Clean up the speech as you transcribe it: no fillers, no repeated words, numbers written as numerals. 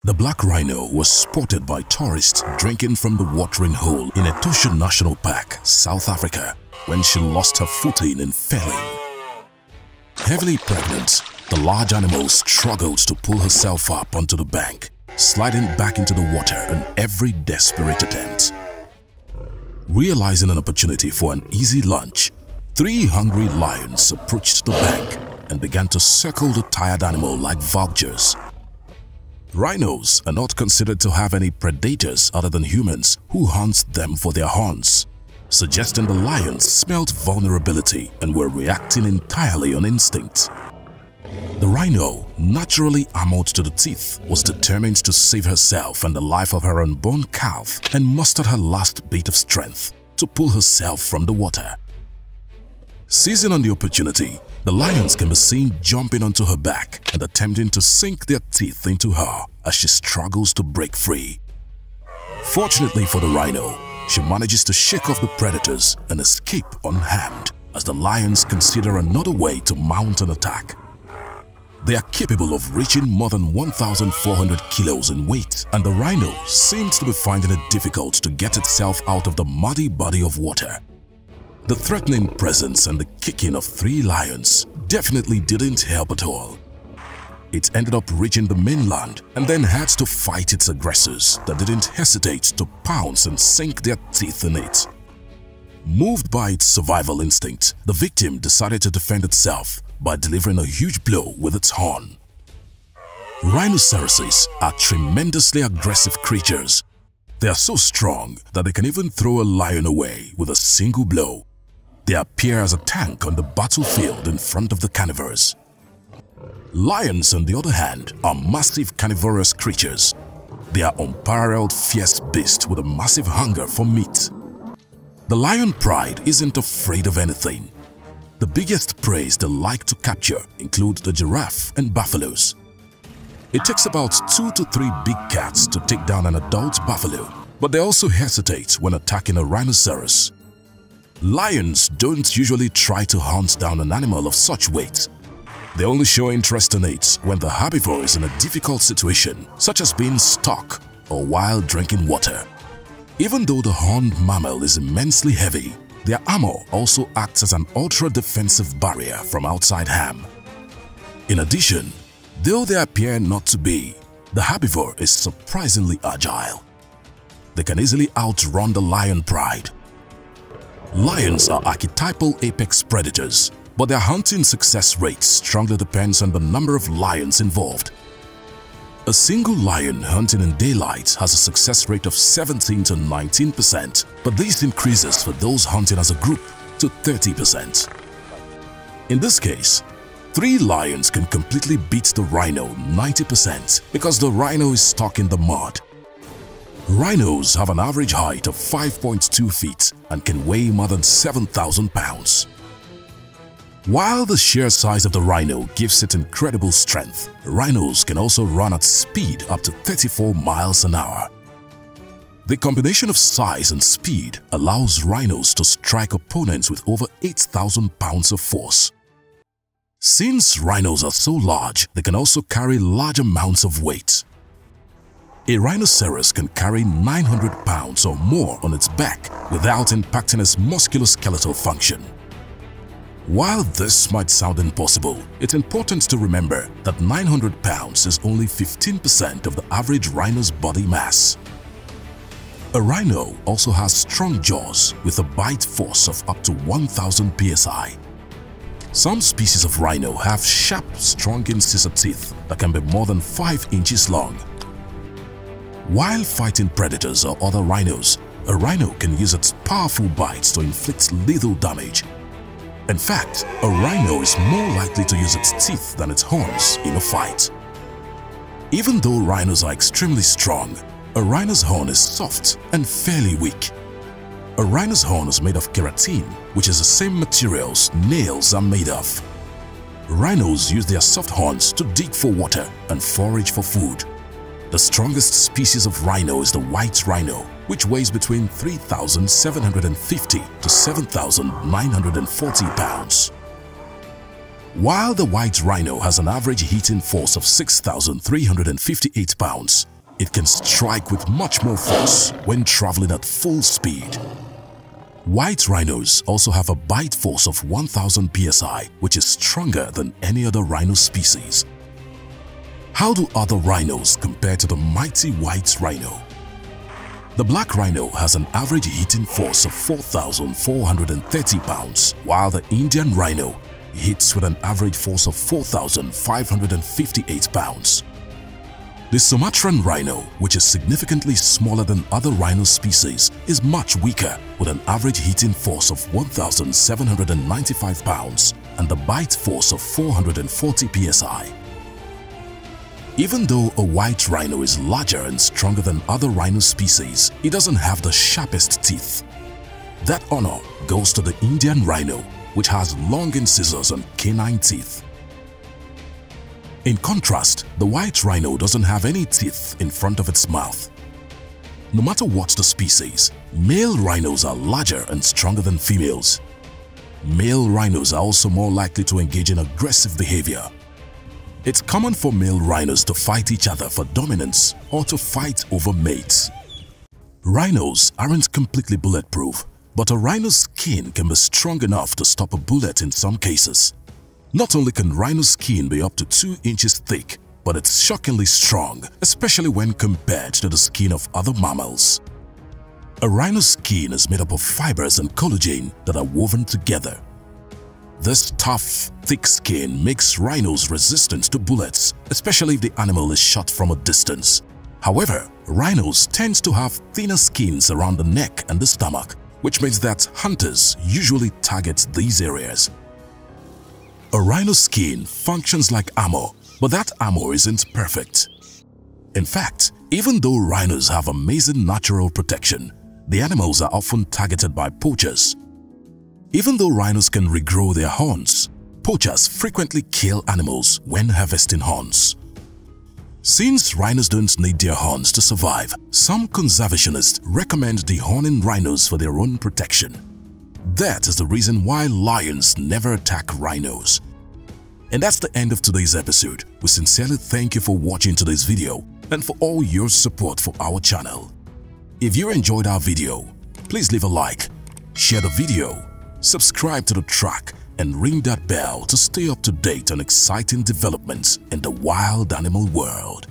The black rhino was spotted by tourists drinking from the watering hole in Etosha National Park, South Africa, when she lost her footing and fell. Heavily pregnant, the large animal struggled to pull herself up onto the bank, sliding back into the water in every desperate attempt. Realizing an opportunity for an easy lunch, 3 hungry lions approached the bank and began to circle the tired animal like vultures. Rhinos are not considered to have any predators other than humans who hunt them for their horns, suggesting the lions smelt vulnerability and were reacting entirely on instinct. The rhino, naturally armored to the teeth, was determined to save herself and the life of her unborn calf and mustered her last bit of strength to pull herself from the water. Seizing on the opportunity, the lions can be seen jumping onto her back and attempting to sink their teeth into her as she struggles to break free. Fortunately for the rhino, she manages to shake off the predators and escape unharmed as the lions consider another way to mount an attack. They are capable of reaching more than 1,400 kilos in weight, and the rhino seems to be finding it difficult to get itself out of the muddy body of water. The threatening presence and the kicking of 3 lions definitely didn't help at all. It ended up reaching the mainland and then had to fight its aggressors that didn't hesitate to pounce and sink their teeth in it. Moved by its survival instinct, the victim decided to defend itself by delivering a huge blow with its horn. Rhinoceroses are tremendously aggressive creatures. They are so strong that they can even throw a lion away with a single blow. They appear as a tank on the battlefield in front of the carnivores. Lions, on the other hand, are massive carnivorous creatures. They are unparalleled fierce beasts with a massive hunger for meat. The lion pride isn't afraid of anything. The biggest prey they like to capture include the giraffe and buffaloes. It takes about 2 to 3 big cats to take down an adult buffalo, but they also hesitate when attacking a rhinoceros. Lions don't usually try to hunt down an animal of such weight. They only show interest in it when the herbivore is in a difficult situation, such as being stuck or while drinking water. Even though the horned mammal is immensely heavy, their armor also acts as an ultra-defensive barrier from outside harm. In addition, though they appear not to be, the herbivore is surprisingly agile. They can easily outrun the lion pride. Lions are archetypal apex predators, but their hunting success rate strongly depends on the number of lions involved. A single lion hunting in daylight has a success rate of 17 to 19%, but this increases for those hunting as a group to 30%. In this case, 3 lions can completely beat the rhino 90% because the rhino is stuck in the mud. Rhinos have an average height of 5.2 feet and can weigh more than 7,000 pounds. While the sheer size of the rhino gives it incredible strength, rhinos can also run at speed up to 34 miles an hour. The combination of size and speed allows rhinos to strike opponents with over 8,000 pounds of force. Since rhinos are so large, they can also carry large amounts of weight. A rhinoceros can carry 900 pounds or more on its back without impacting its musculoskeletal function. While this might sound impossible, it's important to remember that 900 pounds is only 15% of the average rhino's body mass. A rhino also has strong jaws with a bite force of up to 1,000 psi. Some species of rhino have sharp, strong incisor teeth that can be more than 5 inches long. While fighting predators or other rhinos, a rhino can use its powerful bites to inflict lethal damage. In fact, a rhino is more likely to use its teeth than its horns in a fight. Even though rhinos are extremely strong, a rhino's horn is soft and fairly weak. A rhino's horn is made of keratin, which is the same materials nails are made of. Rhinos use their soft horns to dig for water and forage for food. The strongest species of rhino is the white rhino, which weighs between 3,750 to 7,940 pounds. While the white rhino has an average hitting force of 6,358 pounds, it can strike with much more force when traveling at full speed. White rhinos also have a bite force of 1000 psi, which is stronger than any other rhino species. How do other rhinos compare to the mighty white rhino? The black rhino has an average hitting force of 4,430 pounds, while the Indian rhino hits with an average force of 4,558 pounds. The Sumatran rhino, which is significantly smaller than other rhino species, is much weaker with an average hitting force of 1,795 pounds and the bite force of 440 psi. Even though a white rhino is larger and stronger than other rhino species, it doesn't have the sharpest teeth. That honor goes to the Indian rhino, which has long incisors and canine teeth. In contrast, the white rhino doesn't have any teeth in front of its mouth. No matter what the species, male rhinos are larger and stronger than females. Male rhinos are also more likely to engage in aggressive behavior. It's common for male rhinos to fight each other for dominance or to fight over mates. Rhinos aren't completely bulletproof, but a rhino's skin can be strong enough to stop a bullet in some cases. Not only can rhino's skin be up to 2 inches thick, but it's shockingly strong, especially when compared to the skin of other mammals. A rhino's skin is made up of fibers and collagen that are woven together. This tough, thick skin makes rhinos resistant to bullets, especially if the animal is shot from a distance. However, rhinos tend to have thinner skins around the neck and the stomach, which means that hunters usually target these areas. A rhino's skin functions like armor, but that armor isn't perfect. In fact, even though rhinos have amazing natural protection, the animals are often targeted by poachers. Even though rhinos can regrow their horns, poachers frequently kill animals when harvesting horns. Since rhinos don't need their horns to survive, some conservationists recommend dehorning rhinos for their own protection. That is the reason why lions never attack rhinos. And that's the end of today's episode. We sincerely thank you for watching today's video and for all your support for our channel. If you enjoyed our video, please leave a like, share the video, subscribe to the track and ring that bell to stay up to date on exciting developments in the wild animal world.